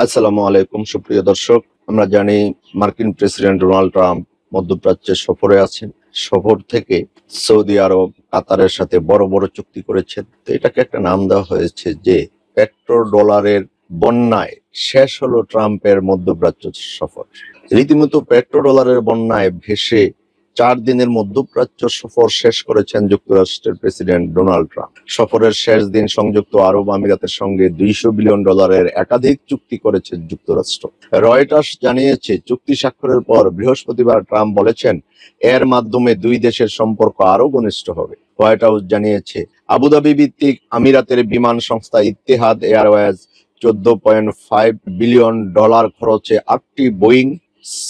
আসসালামু আলাইকুম সুপ্রিয় দর্শক। আমরা জানি মার্কিন প্রেসিডেন্ট ডোনাল্ড ট্রাম্প মধ্যপ্রাচ্যে সফরে আছেন। সফর থেকে সৌদি আরব কাতারের সাথে বড় বড় চুক্তি করেছেন। তো এটাকে একটা নাম দেওয়া হয়েছে যে পেট্রো ডলারের বন্যায় শেষ হলো ট্রাম্পের মধ্যপ্রাচ্য সফর। রীতিমতো পেট্রো ডলারের বন্যায় ভেসে 4 দিনের মধ্যপ্রাচ্য সফর শেষ করেছেন যুক্তরাষ্ট্রের প্রেসিডেন্ট ডোনাল্ড ট্রাম্প। সফরের শেষ দিন সংযুক্ত আরব আমিরাতের সঙ্গে $200 বিলিয়ন একাধিক চুক্তি করেছে যুক্তরাষ্ট্র। রয়টার্স জানিয়েছে, চুক্তি স্বাক্ষরের পর বৃহস্পতিবার ট্রাম্প বলেছেন এর মাধ্যমে দুই দেশের সম্পর্ক আরো ঘনিষ্ঠ হবে। হোয়াইট হাউস জানিয়েছে, আবুধাবি ভিত্তিক আমিরাতের বিমান সংস্থা ইত্তেহাদ এয়ারওয়েজ $14.5 বিলিয়ন খরচে 8টি বোয়িং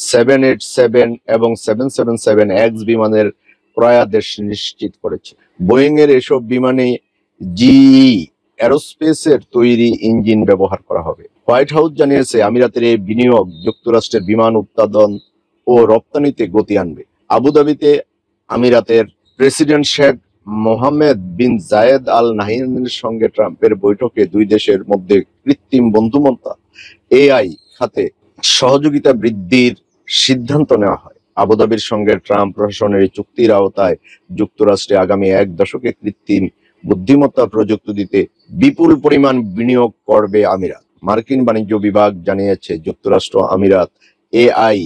787 এবং 777X বিমানের ক্রয়াদেশ নিশ্চিত করেছে। বোয়িং এর এসব বিমানে জিই এরোস্পেসের তৈরি ইঞ্জিন ব্যবহার করা হবে। হোয়াইট হাউস জানিয়েছে, আমিরাতের এই বিনিয়োগ যুক্তরাষ্ট্রের বিমান উৎপাদন ও রপ্তানিতে গতি আনবে। আবুধাবিতে আমিরাতের প্রেসিডেন্ট শেখ মোহাম্মদ বিন জায়েদ আল নাহিয়ানের সঙ্গে ট্রাম্পের বৈঠকে দুই দেশের মধ্যে কৃত্রিম বন্ধুমত্তা এআই খাতে সহযোগিতা বৃদ্ধির সিদ্ধান্ত নেওয়া হয়। আবুধাবির সঙ্গে ট্রাম্প প্রশাসনের এই চুক্তির আওতায় যুক্তরাষ্ট্রে আগামী 1 দশকে কৃত্রিম বুদ্ধিমত্তা প্রযুক্তি দিতে বিপুল পরিমাণ বিনিয়োগ করবে আমিরাত। মার্কিন বাণিজ্য বিভাগ জানিয়েছে, যুক্তরাষ্ট্র আমিরাত এআই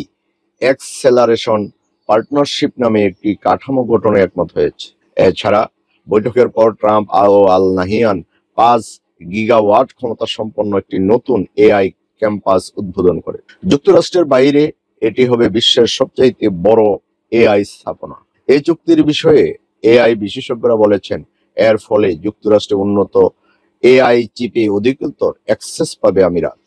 এক্সেলারেশন পার্টনারশিপ নামে একটি কাঠামো গঠনে একমত হয়েছে। এছাড়া বৈঠকের পর ট্রাম্প ও আল নাহিয়ান 5 গিগাওয়াট ক্ষমতা সম্পন্ন একটি নতুন এআই ক্যাম্পাস উদ্বোধন করে। যুক্তরাষ্ট্রের বাইরে এটি হবে বিশ্বের সবচাইতে বড় এআই স্থাপনা। এই চুক্তির বিষয়ে এআই বিশেষজ্ঞরা বলেছেন, এর ফলে যুক্তরাষ্ট্রে উন্নত এআই চিপে অধিকতর অ্যাক্সেস পাবে আমিরাত।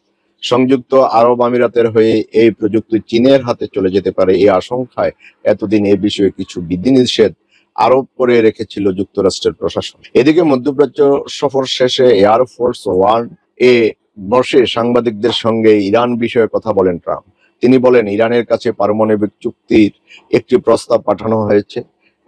সংযুক্ত আরব আমিরাতের হয়ে এই প্রযুক্তি চীনের হাতে চলে যেতে পারে এই আশঙ্কায় এতদিন এ বিষয়ে কিছু বিধিনিষেধ আরোপ করে রেখেছিল যুক্তরাষ্ট্রের প্রশাসন। এদিকে মধ্যপ্রাচ্য সফর শেষে এয়ারফোর্স ওয়ান এ বসে সাংবাদিকদের সঙ্গে ইরান বিষয়ে কথা বলেন ট্রাম্প। তিনি বলেন, ইরানের কাছে পারমাণবিক চুক্তির একটি প্রস্তাব পাঠানো হয়েছে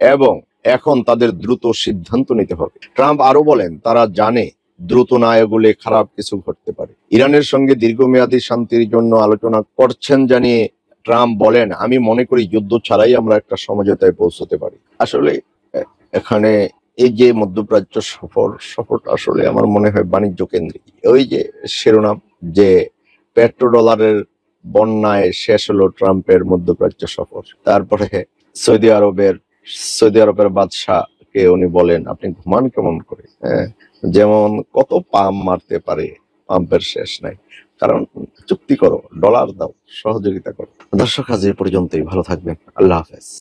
এবং এখন তাদের দ্রুত সিদ্ধান্ত নিতে হবে। ট্রাম্প আরো বলেন, তারা জানে দ্রুত না এগোলে খারাপ কিছু ঘটতে পারে। ইরানের সঙ্গে দীর্ঘমেয়াদী শান্তির জন্য আলোচনা করছেন জানিয়ে ট্রাম্প বলেন, আমি মনে করি যুদ্ধ ছাড়াই আমরা একটা সমঝোতায় পৌঁছতে পারি। আসলে এখানে এই যে মধ্যপ্রাচ্য সফরটা আসলে আমার মনে হয় বাণিজ্য কেন্দ্রিক। ওই যে শিরোনাম যে পেট্রো ডলারের বন্যায় শেষ হলো ট্রাম্পের মধ্যপ্রাচ্য সফর। তারপরে সৌদি আরবের বাদশাহকে উনি বলেন, আপনি ঘুমান কেমন করে? যেমন কত পাম মারতে পারে, পাম্পের শেষ নাই। কারণ চুক্তি করো, ডলার দাও, সহযোগিতা করো। দর্শক, আজ এ পর্যন্তই। ভালো থাকবেন। আল্লাহ হাফেজ।